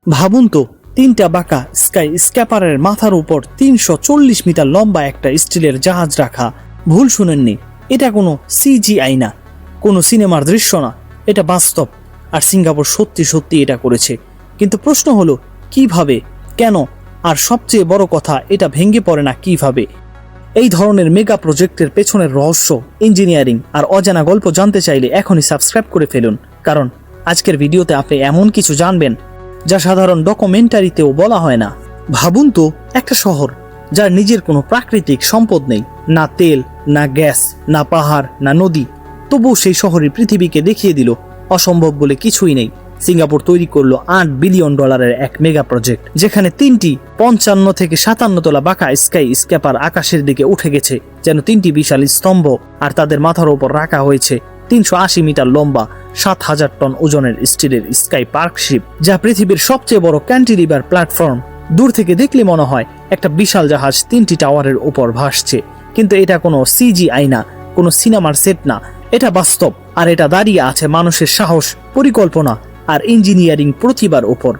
ভাবুন তো, তিনটা বাঁকা স্কাই স্ক্যাপারের মাথার উপর ৩৪০ মিটার লম্বা একটা স্টিলের জাহাজ রাখা। ভুল শুনেননি, এটা কোনো সিজিআই না, কোনো সিনেমার দৃশ্য না, এটা বাস্তব। আর সিঙ্গাপুর সত্যি সত্যি এটা করেছে। কিন্তু প্রশ্ন হলো কিভাবে, কেন, আর সবচেয়ে বড় কথা, এটা ভেঙে পড়ে না কিভাবে। এই ধরনের মেগা প্রজেক্টের পেছনের রহস্য, ইঞ্জিনিয়ারিং আর অজানা গল্প জানতে চাইলে এখনই সাবস্ক্রাইব করে ফেলুন, কারণ আজকের ভিডিওতে আপনি এমন কিছু জানবেন যা সাধারণ ডকুমেন্টারিতেও বলা হয় না। ভাবুন তো, একটা শহর যার নিজের কোনো প্রাকৃতিক সম্পদ নেই, না তেল, না গ্যাস, না পাহাড়, না নদী, তবুও সেই শহরই পৃথিবীকে দেখিয়ে দিল অসম্ভব বলে কিছুই নেই। সিঙ্গাপুর তৈরি করলো $8 বিলিয়ন এক মেগা প্রজেক্ট, যেখানে 3টি 55 থেকে 57 তলা বাঁকা স্কাই স্ক্যাপার আকাশের দিকে উঠে গেছে যেন 3টি বিশাল স্তম্ভ, আর তাদের মাথার উপর রাখা হয়েছে 380 মিটার লম্বা 7000 টন ওজনের স্টিলের স্কাই পার্ক শিপ, যা পৃথিবীর সবচেয়ে বড় ক্যান্টিলিভার প্ল্যাটফর্ম। দূর থেকে দেখলে মনে হয় একটা বিশাল জাহাজ 3টি টাওয়ারের উপর ভাসছে, কিন্তু এটা কোনো সিজিআই না, কোনো সিনেমার সেট না, এটা বাস্তব। আর এটা দাঁড়িয়ে আছে মানুষের সাহস, পরিকল্পনা আর ইঞ্জিনিয়ারিং প্রতিভার উপর।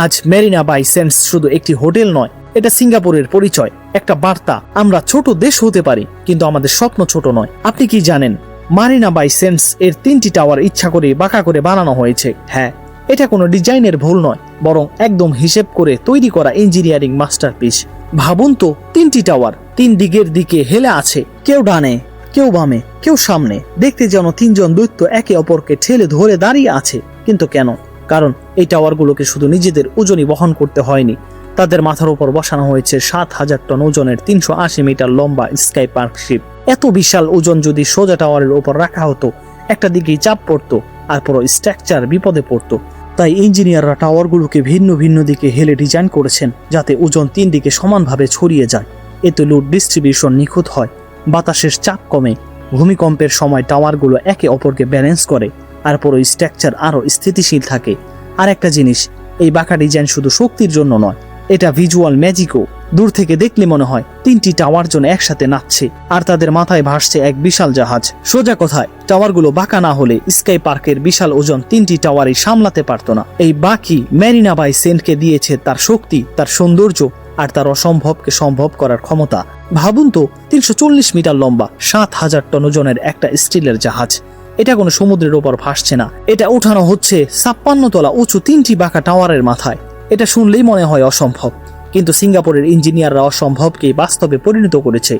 আজ মেরিনা বাই সেন্টস শুধু একটি হোটেল নয়, এটা সিঙ্গাপুরের পরিচয়, একটা বার্তা। আমরা ছোট দেশ হতে পারি, কিন্তু আমাদের স্বপ্ন ছোট নয়। আপনি কি জানেন, মারিনা বাই সেন্টস এর 3টি টাওয়ার ইচ্ছা করে বাঁকা করে বানানো হয়েছে? হ্যাঁ, এটা কোনো ডিজাইনের ভুল নয়, বরং একদম হিসেব করে তৈরি করা ইঞ্জিনিয়ারিং মাস্টারপিস। ভাবুন তো, 3টি টাওয়ার 3 দিকের দিকে হেলে আছে, কেউ ডানে, কেউ বামে, কেউ সামনে, দেখতে যেন 3জন দৈত্য একে অপরকে ঠেলে ধরে দাঁড়িয়ে আছে। কিন্তু কেন? কারণ এই টাওয়ারগুলোকে শুধু নিজেদের ওজনই বহন করতে হয়নি, তাদের মাথার উপর বসানো হয়েছে 7000 টন ওজনের 380 মিটার লম্বা স্কাই পার্ক শিপ। এত বিশাল ওজন যদি সোজা টাওয়ারের উপর রাখা হতো, একটা দিকেই চাপ পড়তো আর পুরো স্ট্রাকচার বিপদে পড়তো। তাই ইঞ্জিনিয়াররা টাওয়ারগুলোকে ভিন্ন ভিন্ন দিকে হেলে ডিজাইন করেছেন, যাতে ওজন 3 দিকে সমানভাবে ছড়িয়ে যায়। এতে লোড ডিস্ট্রিবিউশন নিখুঁত হয়, বাতাসের চাপ কমে, ভূমিকম্পের সময় টাওয়ারগুলো একে অপরকে ব্যালেন্স করে, আর পুরো স্ট্রাকচার আরও স্থিতিশীল থাকে। আর একটা জিনিস, এই বাঁকা ডিজাইন শুধু শক্তির জন্য নয়, এটা ভিজুয়াল ম্যাজিকও। দূর থেকে দেখলে মনে হয় 3টি টাওয়ার যেন একসাথে নাচছে, আর তাদের মাথায় ভাসছে এক বিশাল জাহাজ। সোজা কথায়, টাওয়ারগুলো বাঁকা না হলে স্কাই পার্কের বিশাল ওজন 3টি টাওয়ারই সামলাতে পারত না। এই বাকি মেরিনা বাই সেন্টকে দিয়েছে তার শক্তি, তার সৌন্দর্য আর তার অসম্ভবকে সম্ভব করার ক্ষমতা। ভাবুন তো, 340 মিটার লম্বা 7000 টন ওজনের একটা স্টিলের জাহাজ, এটা কোনো সমুদ্রের ওপর ভাসছে না, এটা উঠানো হচ্ছে 56 তলা উঁচু 3টি বাঁকা টাওয়ারের মাথায়। এটা শুনলেই মনে হয় অসম্ভব, কিন্তু সিঙ্গাপুরের ইঞ্জিনিয়াররা অসম্ভবকে বাস্তবে পরিণত করেছে।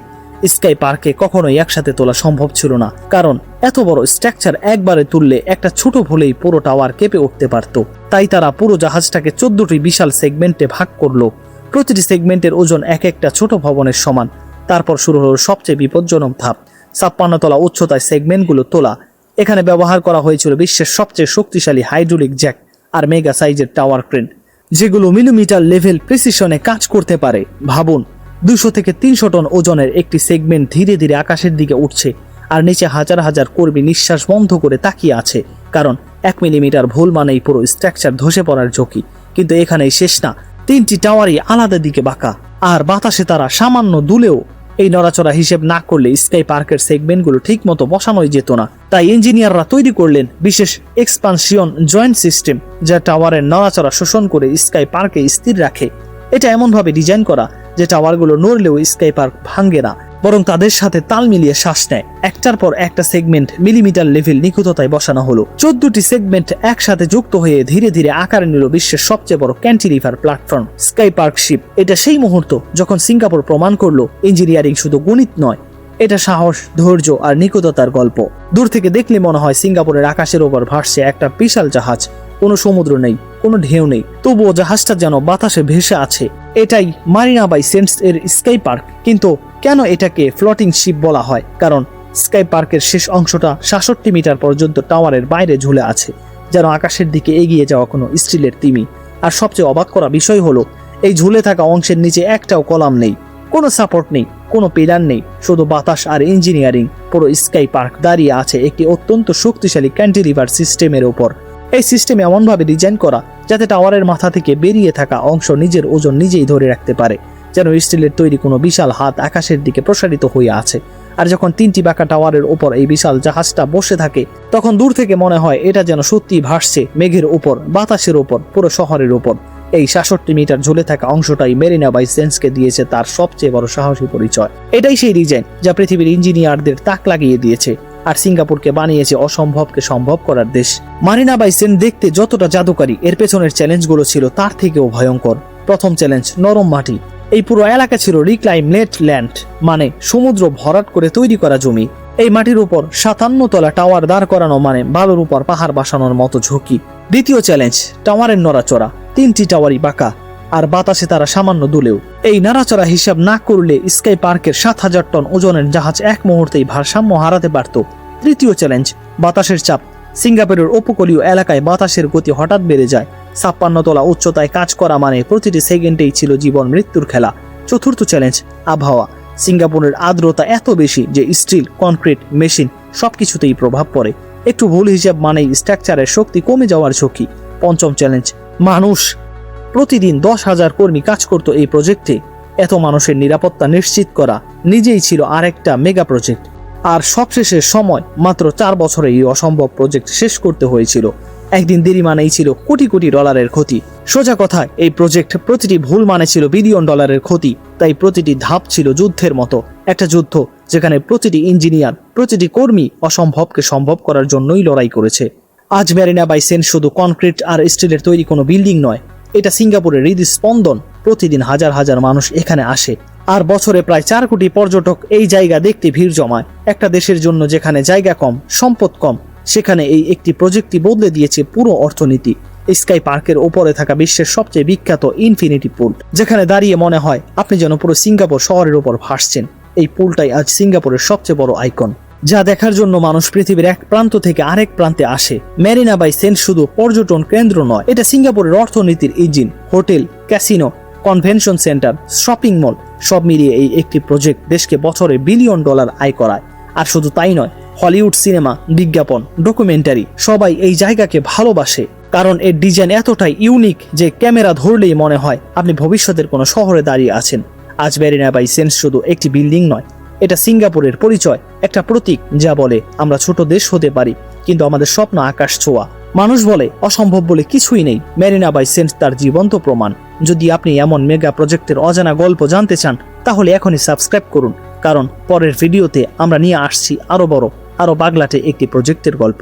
স্কাই পার্কে কখনোই একসাথে তোলা সম্ভব ছিল না, কারণ এত বড় স্ট্রাকচার একবারে তুললে একটা ছোট ভুলেই পুরো টাওয়ার কেঁপে উঠতে পারত। তাই তারা পুরো জাহাজটাকে 14টি বিশাল সেগমেন্টে ভাগ করলো, প্রতিটি সেগমেন্টের ওজন এক একটা ছোট ভবনের সমান। তারপর শুরু হলো সবচেয়ে বিপজ্জনক ধাপ, 56 তলা উচ্চতায় সেগমেন্টগুলো তোলা। এখানে ব্যবহার করা হয়েছিল বিশ্বের সবচেয়ে শক্তিশালী হাইড্রোলিক জ্যাক আর মেগা সাইজের টাওয়ার ক্রেন, যেগুলো মিলিমিটার লেভেল প্রিসিশনে কাজ করতে পারে। ভাবুন, 200 থেকে 300 টন ওজনের একটি সেগমেন্ট ধীরে ধীরে আকাশের দিকে উঠছে, আর নিচে হাজার হাজার কর্মী নিঃশ্বাস বন্ধ করে তাকিয়ে আছে, কারণ 1 মিলিমিটার ভুল মানেই পুরো স্ট্রাকচার ধসে পড়ার ঝুঁকি। কিন্তু এখানেই শেষ না, 3টি টাওয়ারই আলাদা দিকে বাঁকা, আর বাতাসে তারা সামান্য দুলেও এই নড়াচড়া হিসেব না করলে স্কাই পার্কের সেগমেন্টগুলো ঠিক মতো বসানোই যেত না। তাই ইঞ্জিনিয়াররা তৈরি করলেন বিশেষ এক্সপানশন জয়েন্ট সিস্টেম, যা টাওয়ারের নড়াচড়া শোষণ করে স্কাই পার্কে স্থির রাখে। এটা এমনভাবে ডিজাইন করা যে টাওয়ারগুলো নড়লেও স্কাই পার্ক ভাঙে না, বরং তাদের সাথে তাল মিলিয়ে শ্বাস নেয়। একটার পর একটা সেগমেন্ট মিলিমিটার লেভেল নিখুঁততায় বসানো হলো। 14টি সেগমেন্ট একসাথে যুক্ত হয়ে ধীরে ধীরে আকার নিল বিশ্বের সবচেয়ে বড় cantilever platform sky park ship. এটা সেই মুহূর্ত যখন সিঙ্গাপুর প্রমাণ করলো ইঞ্জিনিয়ারিং শুধু গণিত নয়, এটা সাহস, ধৈর্য আর নিখুঁততার গল্প। দূর থেকে দেখলে মনে হয় সিঙ্গাপুরের আকাশের ওপর ভাসছে একটা বিশাল জাহাজ, কোনো সমুদ্র নেই, কোনো ঢেউ নেই, তবুও জাহাজটা যেন বাতাসে ভেসে আছে। এটাই মারিনা বাই সেন্টস এর স্কাই পার্ক। কিন্তু কেন এটাকে ফ্লোটিং শিপ বলা হয়? কারণ স্কাই পার্কের শেষ অংশটা 66 মিটার পর্যন্ত টাওয়ারের বাইরে ঝুলে আছে, যেন আকাশের দিকে এগিয়ে যাওয়া কোনো স্টিলের তিমি। আর সবচেয়ে অবাক করা বিষয় হলো, এই ঝুলে থাকা অংশের নিচে একটাও কলাম নেই, কোনো সাপোর্ট নেই, কোনো পিলার নেই, শুধু বাতাস আর ইঞ্জিনিয়ারিং। পুরো স্কাই পার্ক দাঁড়িয়ে আছে একটি অত্যন্ত শক্তিশালী ক্যান্টিলিভার সিস্টেমের উপর। এই সিস্টেম এমনভাবে ডিজাইন করা যাতে টাওয়ারের মাথা থেকে বেরিয়ে থাকা অংশ নিজের ওজন নিজেই ধরে রাখতে পারে, যেন স্টিলের তৈরি কোনো বিশাল হাত আকাশের দিকে প্রসারিত হয়ে আছে। আর যখন 3টি বাঁকা টাওয়ারের উপর এই বিশাল জাহাজটা বসে থাকে, তখন দূর থেকে মনে হয় এটা যেন সত্যি ভাসছে মেঘের উপর, বাতাসের উপর, পুরো শহরের উপর। এই 66 মিটার ঝুলে থাকা অংশটাই মেরিনা বাই সেন্সকে দিয়েছে তার সবচেয়ে বড় সাহসী পরিচয়। এটাই সেই ডিজাইন যা পৃথিবীর ইঞ্জিনিয়ারদের তাক লাগিয়ে দিয়েছে আর সিঙ্গাপুরকে বানিয়েছে অসম্ভবকে সম্ভব করার দেশ। মারিনা বাই সেন্স দেখতে যতটা জাদুকারী, এর পেছনের চ্যালেঞ্জগুলো ছিল তার থেকেও ভয়ঙ্কর। প্রথম চ্যালেঞ্জ, নরম মাটি। এই পুরো এলাকা ছিল রিক্লাইমেট ল্যান্ড, মানে সমুদ্র ভরাট করে তৈরি করা জমি। এই মাটির উপর 57 তলা টাওয়ার দাঁড় করানো মানে বালুর উপর পাহাড় বসানোর মতো ঝুঁকি। দ্বিতীয় চ্যালেঞ্জ, টাওয়ারের নড়াচড়া। 3টি টাওয়ারই বাঁকা আর বাতাসে তারা সামান্য দুলেও। এই নাড়াচড়া হিসাব না করলে স্কাই পার্কের 7000 টন ওজনের জাহাজ এক মুহূর্তেই ভারসাম্য হারাতে পারত। তৃতীয় চ্যালেঞ্জ, বাতাসের চাপ। সিঙ্গাপুরের উপকূলীয় এলাকায় বাতাসের গতি হঠাৎ বেড়ে যায়। 56 তলা উচ্চতায় কাজ করা মানে প্রতিটি সেকেন্ডেই ছিল জীবন মৃত্যুর খেলা। চতুর্থ চ্যালেঞ্জ, আবহাওয়া। সিঙ্গাপুরের আর্দ্রতা এত বেশি যে স্টিল, কনক্রিট, মেশিন সবকিছুতেই প্রভাব পড়ে। একটু ভুল হিসাব মানেই স্ট্রাকচারের শক্তি কমে যাওয়ার ঝুঁকি। পঞ্চম চ্যালেঞ্জ, মানুষ। প্রতিদিন 10,000 কর্মী কাজ করত এই প্রজেক্টে। এত মানুষের নিরাপত্তা নিশ্চিত করা নিজেই ছিল আরেকটা মেগা প্রজেক্ট। আর সবশেষে সময়, মাত্র 4 বছরে এই অসম্ভব প্রজেক্ট শেষ করতে হয়েছিল। একদিন দেরি মানেই ছিল কোটি কোটি ডলারের ক্ষতি। সোজা কথায় এই প্রজেক্ট প্রতিটি ভুল মানে ছিল বিলিয়ন ডলারের ক্ষতি। তাই প্রতিটি ধাপ ছিল যুদ্ধের মতো, একটা যুদ্ধ যেখানে প্রতিটি ইঞ্জিনিয়ার, প্রতিটি কর্মী অসম্ভবকে সম্ভব করার জন্যই লড়াই করেছে। আজ মেরিনা বাই সেন্স শুধু কনক্রিট আর স্টিলের তৈরি কোনো বিল্ডিং নয়, এটা সিঙ্গাপুরের হৃদস্পন্দন। প্রতিদিন হাজার হাজার মানুষ এখানে আসে আর বছরে প্রায় 4 কোটি পর্যটক এই জায়গা দেখতে ভিড় জমায়। একটা দেশের জন্য যেখানে জায়গা কম, সম্পদ কম, সেখানে এই একটি প্রজেক্টই বদলে দিয়েছে পুরো অর্থনীতি। স্কাই পার্কের ওপরে থাকা বিশ্বের সবচেয়ে বিখ্যাত ইনফিনিটি পুল, যেখানে দাঁড়িয়ে মনে হয় আপনি যেন পুরো সিঙ্গাপুর শহরের উপর ভাসছেন। এই পুলটাই আজ সিঙ্গাপুরের সবচেয়ে বড় আইকন, যা দেখার জন্য মানুষ পৃথিবীর এক প্রান্ত থেকে আরেক প্রান্তে আসে। মেরিনা বাই সেন্স শুধু পর্যটন কেন্দ্র নয়, এটা সিঙ্গাপুরের অর্থনীতির engine. Hotel, casino, convention centre, shopping mall সব মিলিয়ে এই একটি প্রজেক্ট দেশকে বছরে বিলিয়ন ডলার আয় করায়। আর শুধু তাই নয়, হলিউড সিনেমা, বিজ্ঞাপন, ডকুমেন্টারি সবাই এই জায়গাকে ভালোবাসে, কারণ এর ডিজাইন এতটাই ইউনিক যে ক্যামেরা ধরলেই মনে হয় আপনি ভবিষ্যতের কোনো শহরে দাঁড়িয়ে আছেন। আজ মেরিনা বাই সেন্স শুধু একটি বিল্ডিং নয়, এটা সিঙ্গাপুরের পরিচয়, একটা প্রতীক যা বলে আমরা ছোট দেশ হতে পারি কিন্তু আমাদের স্বপ্ন আকাশ ছোঁয়া। মানুষ বলে অসম্ভব বলে কিছুই নেই, মেরিনা বাই সেন্স তার জীবন্ত প্রমাণ। যদি আপনি এমন মেগা প্রজেক্টের অজানা গল্প জানতে চান তাহলে এখনই সাবস্ক্রাইব করুন, কারণ পরের ভিডিওতে আমরা নিয়ে আসছি আরো বড়, আরো বাগলাটে একটি প্রজেক্টের গল্প।